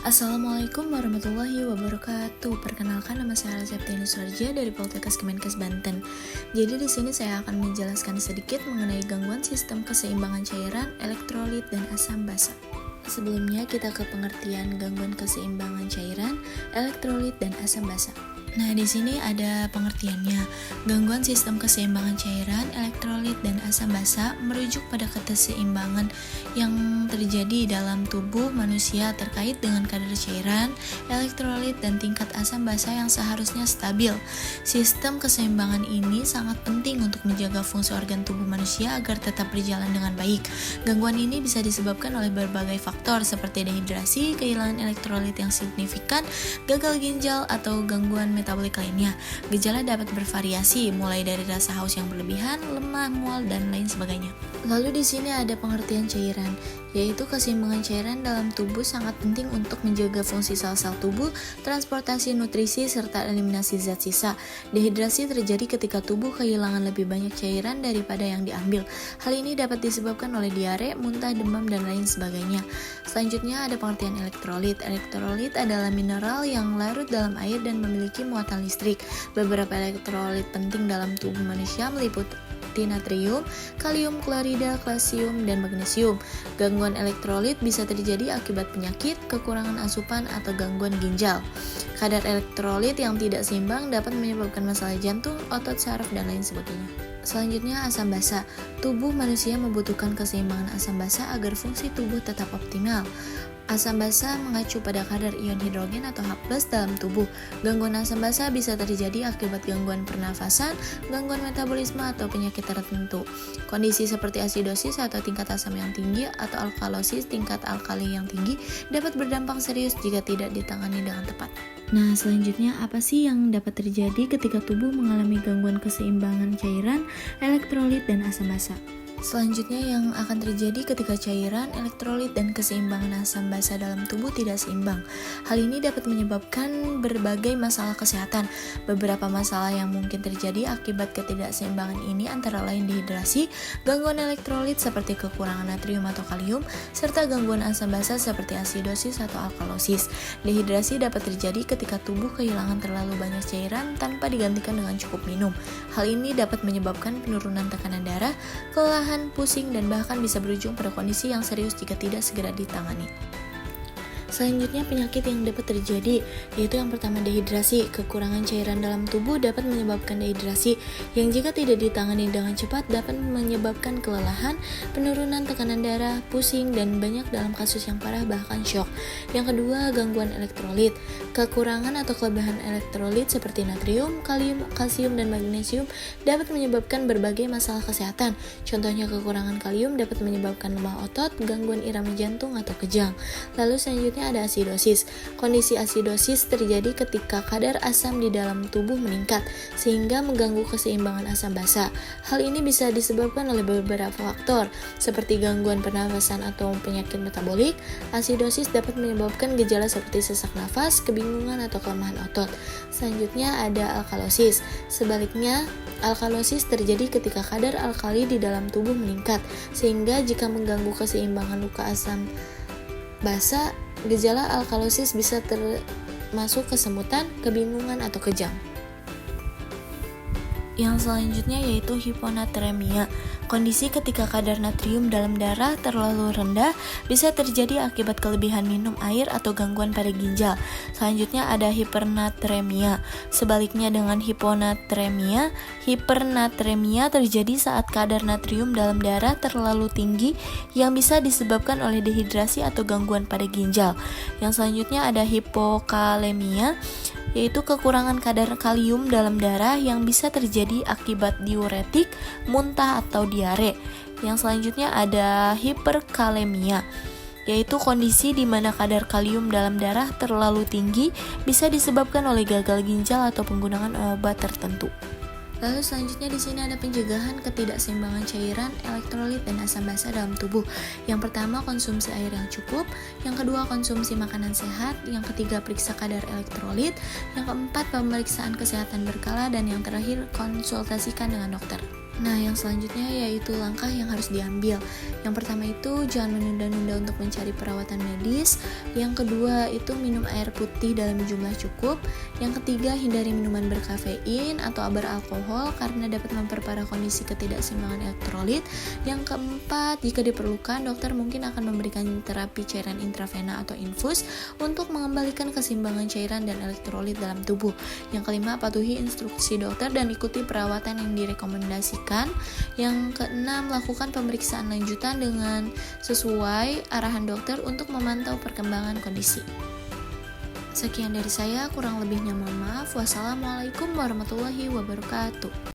Assalamualaikum warahmatullahi wabarakatuh. Perkenalkan, nama saya Septiani Suarja dari Poltekkes Kemenkes Banten. Jadi di sini saya akan menjelaskan sedikit mengenai gangguan sistem keseimbangan cairan, elektrolit, dan asam basa. Sebelumnya kita ke pengertian gangguan keseimbangan cairan, elektrolit, dan asam basa. Nah, di sini ada pengertiannya. Gangguan sistem keseimbangan cairan, elektrolit, dan asam basa merujuk pada keseimbangan yang terjadi dalam tubuh manusia terkait dengan kadar cairan, elektrolit, dan tingkat asam basa yang seharusnya stabil. Sistem keseimbangan ini sangat penting untuk menjaga fungsi organ tubuh manusia agar tetap berjalan dengan baik. Gangguan ini bisa disebabkan oleh berbagai faktor seperti dehidrasi, kehilangan elektrolit yang signifikan, gagal ginjal, atau gangguan metabolik lainnya. Gejala dapat bervariasi, mulai dari rasa haus yang berlebihan, lemah, mual, dan lain sebagainya. Lalu di sini ada pengertian cairan, yaitu keseimbangan cairan dalam tubuh sangat penting untuk menjaga fungsi sel-sel tubuh, transportasi nutrisi, serta eliminasi zat sisa. Dehidrasi terjadi ketika tubuh kehilangan lebih banyak cairan daripada yang diambil. Hal ini dapat disebabkan oleh diare, muntah, demam, dan lain sebagainya. Selanjutnya ada pengertian elektrolit. Elektrolit adalah mineral yang larut dalam air dan memiliki muatan listrik. Beberapa elektrolit penting dalam tubuh manusia meliputi natrium, kalium klorida, kalsium, dan magnesium. Gangguan elektrolit bisa terjadi akibat penyakit, kekurangan asupan, atau gangguan ginjal. Kadar elektrolit yang tidak seimbang dapat menyebabkan masalah jantung, otot, saraf, dan lain sebagainya. Selanjutnya, asam basa. Tubuh manusia membutuhkan keseimbangan asam basa agar fungsi tubuh tetap optimal. Asam basa mengacu pada kadar ion hidrogen atau H+ dalam tubuh. Gangguan asam basa bisa terjadi akibat gangguan pernafasan, gangguan metabolisme, atau penyakit tertentu. Kondisi seperti asidosis atau tingkat asam yang tinggi atau alkalosis tingkat alkali yang tinggi dapat berdampak serius jika tidak ditangani dengan tepat. Nah, selanjutnya apa sih yang dapat terjadi ketika tubuh mengalami gangguan keseimbangan cairan, elektrolit, dan asam basa? Selanjutnya yang akan terjadi ketika cairan, elektrolit, dan keseimbangan asam basa dalam tubuh tidak seimbang. Hal ini dapat menyebabkan berbagai masalah kesehatan. Beberapa masalah yang mungkin terjadi akibat ketidakseimbangan ini antara lain dehidrasi, gangguan elektrolit seperti kekurangan natrium atau kalium, serta gangguan asam basa seperti asidosis atau alkalosis. Dehidrasi dapat terjadi ketika tubuh kehilangan terlalu banyak cairan tanpa digantikan dengan cukup minum. Hal ini dapat menyebabkan penurunan tekanan darah, kelelahan, pusing, dan bahkan bisa berujung pada kondisi yang serius jika tidak segera ditangani. Selanjutnya penyakit yang dapat terjadi, yaitu yang pertama dehidrasi. Kekurangan cairan dalam tubuh dapat menyebabkan dehidrasi, yang jika tidak ditangani dengan cepat dapat menyebabkan kelelahan, penurunan tekanan darah, pusing, dan banyak dalam kasus yang parah bahkan syok. Yang kedua, gangguan elektrolit. Kekurangan atau kelebihan elektrolit seperti natrium, kalium, kalsium, dan magnesium dapat menyebabkan berbagai masalah kesehatan. Contohnya kekurangan kalium dapat menyebabkan lemah otot, gangguan irama jantung, atau kejang. Lalu selanjutnya ada asidosis. Kondisi asidosis terjadi ketika kadar asam di dalam tubuh meningkat sehingga mengganggu keseimbangan asam basa. Hal ini bisa disebabkan oleh beberapa faktor seperti gangguan pernafasan atau penyakit metabolik. Asidosis dapat menyebabkan gejala seperti sesak nafas, kebingungan, atau kelemahan otot. Selanjutnya ada alkalosis. Sebaliknya, alkalosis terjadi ketika kadar alkali di dalam tubuh meningkat sehingga jika mengganggu keseimbangan luka asam basa, gejala alkalosis bisa termasuk kesemutan, kebingungan, atau kejang. Yang selanjutnya yaitu hiponatremia. Kondisi ketika kadar natrium dalam darah terlalu rendah bisa terjadi akibat kelebihan minum air atau gangguan pada ginjal. Selanjutnya ada hipernatremia. Sebaliknya dengan hiponatremia, hipernatremia terjadi saat kadar natrium dalam darah terlalu tinggi yang bisa disebabkan oleh dehidrasi atau gangguan pada ginjal. Yang selanjutnya ada hipokalemia, yaitu kekurangan kadar kalium dalam darah yang bisa terjadi akibat diuretik, muntah, atau diare. Yang selanjutnya ada hiperkalemia, yaitu kondisi di mana kadar kalium dalam darah terlalu tinggi bisa disebabkan oleh gagal ginjal atau penggunaan obat tertentu. Lalu selanjutnya di sini ada pencegahan ketidakseimbangan cairan, elektrolit, dan asam basa dalam tubuh. Yang pertama, konsumsi air yang cukup. Yang kedua, konsumsi makanan sehat. Yang ketiga, periksa kadar elektrolit. Yang keempat, pemeriksaan kesehatan berkala. Dan yang terakhir, konsultasikan dengan dokter. Nah, yang selanjutnya yaitu langkah yang harus diambil. Yang pertama itu jangan menunda-nunda untuk mencari perawatan medis. Yang kedua itu minum air putih dalam jumlah cukup. Yang ketiga hindari minuman berkafein atau beralkohol karena dapat memperparah kondisi ketidakseimbangan elektrolit. Yang keempat, jika diperlukan, dokter mungkin akan memberikan terapi cairan intravena atau infus untuk mengembalikan keseimbangan cairan dan elektrolit dalam tubuh. Yang kelima, patuhi instruksi dokter dan ikuti perawatan yang direkomendasikan. Yang keenam, lakukan pemeriksaan lanjutan dengan sesuai arahan dokter untuk memantau perkembangan kondisi. Sekian dari saya, kurang lebihnya mohon maaf. Wassalamualaikum warahmatullahi wabarakatuh.